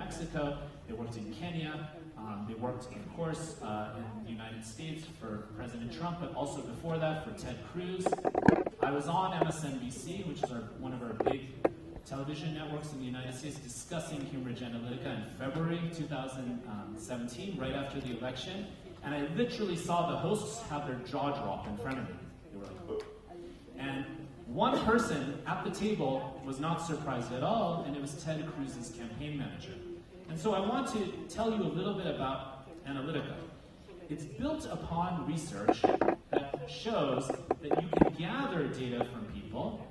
Mexico, they worked in Kenya, they worked, of course, in the United States for President Trump, but also before that for Ted Cruz. I was on MSNBC, which is one of our big television networks in the United States, discussing Cambridge Analytica in February 2017, right after the election, and I literally saw the hosts have their jaw drop in front of me. They were like, oh. And one person at the table was not surprised at all, and it was Ted Cruz's campaign manager. And so I want to tell you a little bit about Analytica. It's built upon research that shows that you can gather data from people,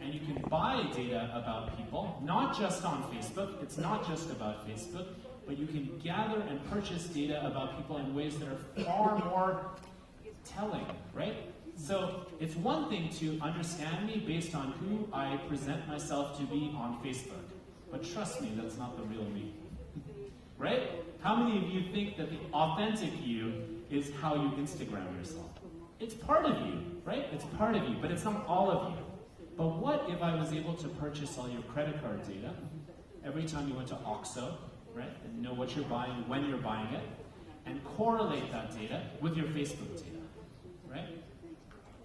and you can buy data about people, not just on Facebook. It's not just about Facebook, but you can gather and purchase data about people in ways that are far more telling, right? So it's one thing to understand me based on who I present myself to be on Facebook. But trust me, that's not the real me. Right? How many of you think that the authentic you is how you Instagram yourself? It's part of you, right? It's part of you, but it's not all of you. But what if I was able to purchase all your credit card data every time you went to OXXO, right? And know what you're buying, when you're buying it, and correlate that data with your Facebook data, right?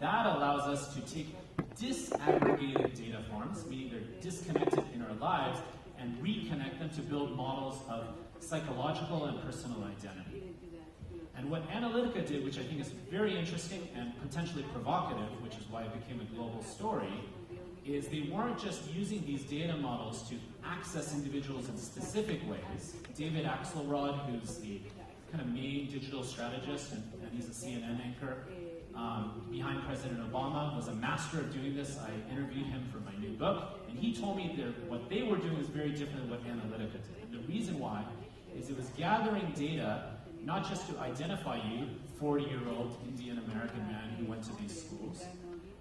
That allows us to take disaggregated data forms, meaning they're disconnected in our lives, and reconnect them to build models of psychological and personal identity. And what Analytica did, which I think is very interesting and potentially provocative, which is why it became a global story, is they weren't just using these data models to access individuals in specific ways. David Axelrod, who's the kind of main digital strategist, and he's a CNN anchor, behind President Obama, was a master of doing this. I interviewed him for my new book, and he told me that what they were doing was very different than what Analytica did. And the reason why is it was gathering data not just to identify you, 40-year-old Indian American man who went to these schools,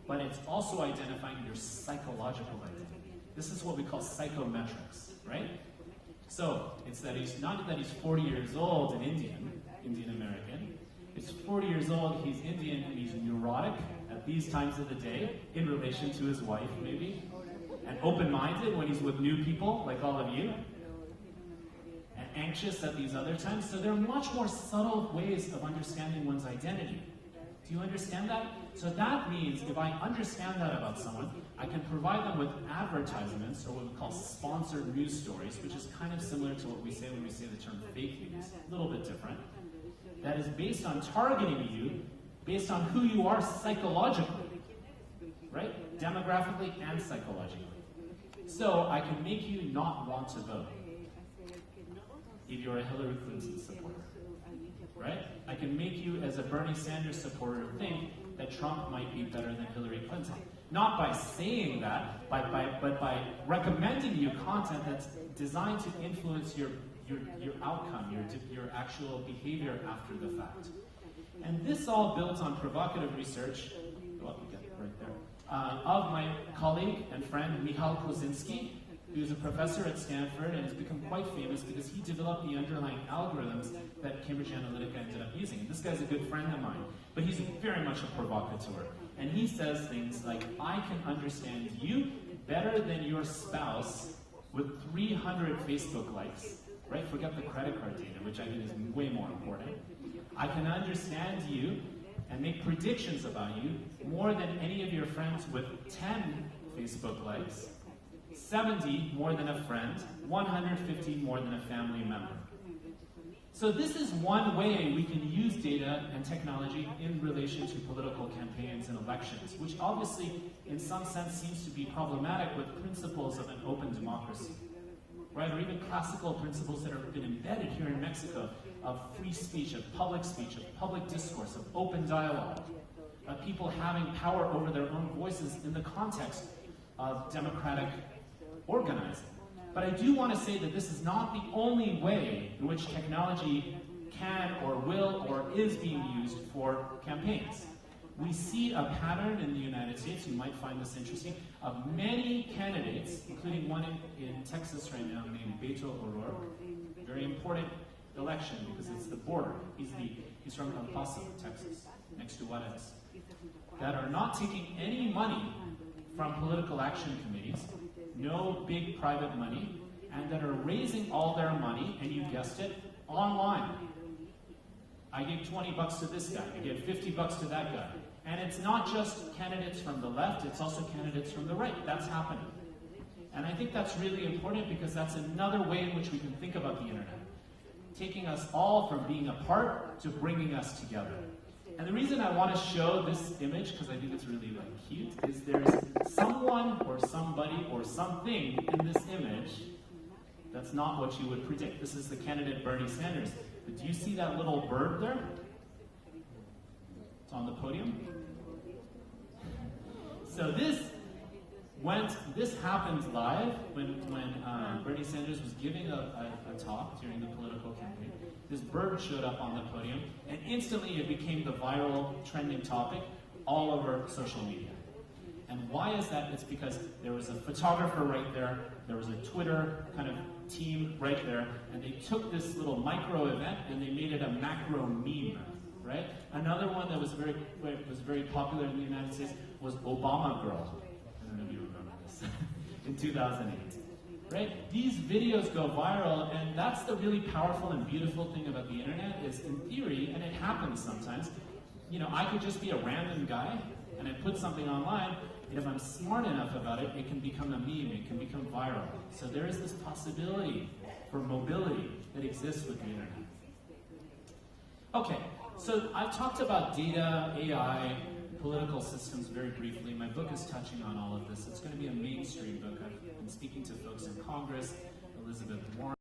but it's also identifying your psychological identity. This is what we call psychometrics, right? So it's that he's not that he's 40 years old and Indian American. He's 40 years old, he's Indian, and he's neurotic at these times of the day in relation to his wife, maybe, and open-minded when he's with new people, like all of you, and anxious at these other times. So there are much more subtle ways of understanding one's identity. Do you understand that? So that means if I understand that about someone, I can provide them with advertisements, or what we call sponsored news stories, which is kind of similar to what we say when we say the term fake news, a little bit different. That is based on targeting you, based on who you are psychologically, right? Demographically and psychologically. So I can make you not want to vote if you're a Hillary Clinton supporter, right? I can make you, as a Bernie Sanders supporter, think that Trump might be better than Hillary Clinton. Not by saying that, but by recommending you content that's designed to influence your outcome, your actual behavior after the fact. And this all builds on provocative research, well, we get it right there, of my colleague and friend Michal Kosinski, who's a professor at Stanford and has become quite famous because he developed the underlying algorithms that Cambridge Analytica ended up using. And this guy's a good friend of mine, but he's very much a provocateur. And he says things like, I can understand you better than your spouse with 300 Facebook likes. Right? Forget the credit card data, which I think is way more important. I can understand you and make predictions about you more than any of your friends with 10 Facebook likes, 70 more than a friend, 150 more than a family member. So this is one way we can use data and technology in relation to political campaigns and elections, which obviously, in some sense, seems to be problematic with principles of an open democracy. Right, or even classical principles that have been embedded here in Mexico of free speech, of public discourse, of open dialogue, of people having power over their own voices in the context of democratic organizing. But I do want to say that this is not the only way in which technology can or will or is being used for campaigns. We see a pattern in the United States, you might find this interesting, of many candidates, including one in Texas right now named Beto O'Rourke, very important election because it's the border. He's from El Paso, Texas, next to Juarez, that are not taking any money from political action committees, no big private money, and that are raising all their money, and you guessed it, online. I gave 20 bucks to this guy, I gave 50 bucks to that guy. And it's not just candidates from the left, it's also candidates from the right. That's happening. And I think that's really important because that's another way in which we can think about the internet. Taking us all from being apart to bringing us together. And the reason I want to show this image, because I think it's really cute, is there's someone or somebody or something in this image that's not what you would predict. This is the candidate Bernie Sanders. But do you see that little bird there? It's on the podium. So this happened live when Bernie Sanders was giving a talk during the political campaign. This bird showed up on the podium, and instantly it became the viral trending topic all over social media. And why is that? It's because there was a photographer right there, there was a Twitter kind of team right there, and they took this little micro event and they made it a macro meme, right? Another one that was very popular in the United States was Obama Girl. I don't know if you remember this. In 2008. Right? These videos go viral, and that's the really powerful and beautiful thing about the internet is, in theory, and it happens sometimes, you know, I could just be a random guy, and I put something online, and if I'm smart enough about it, it can become a meme, it can become viral. So there is this possibility for mobility that exists with the internet. Okay, so I've talked about data, AI, political systems very briefly. My book is touching on all of this. It's going to be a mainstream book. I've been speaking to folks in Congress, Elizabeth Warren.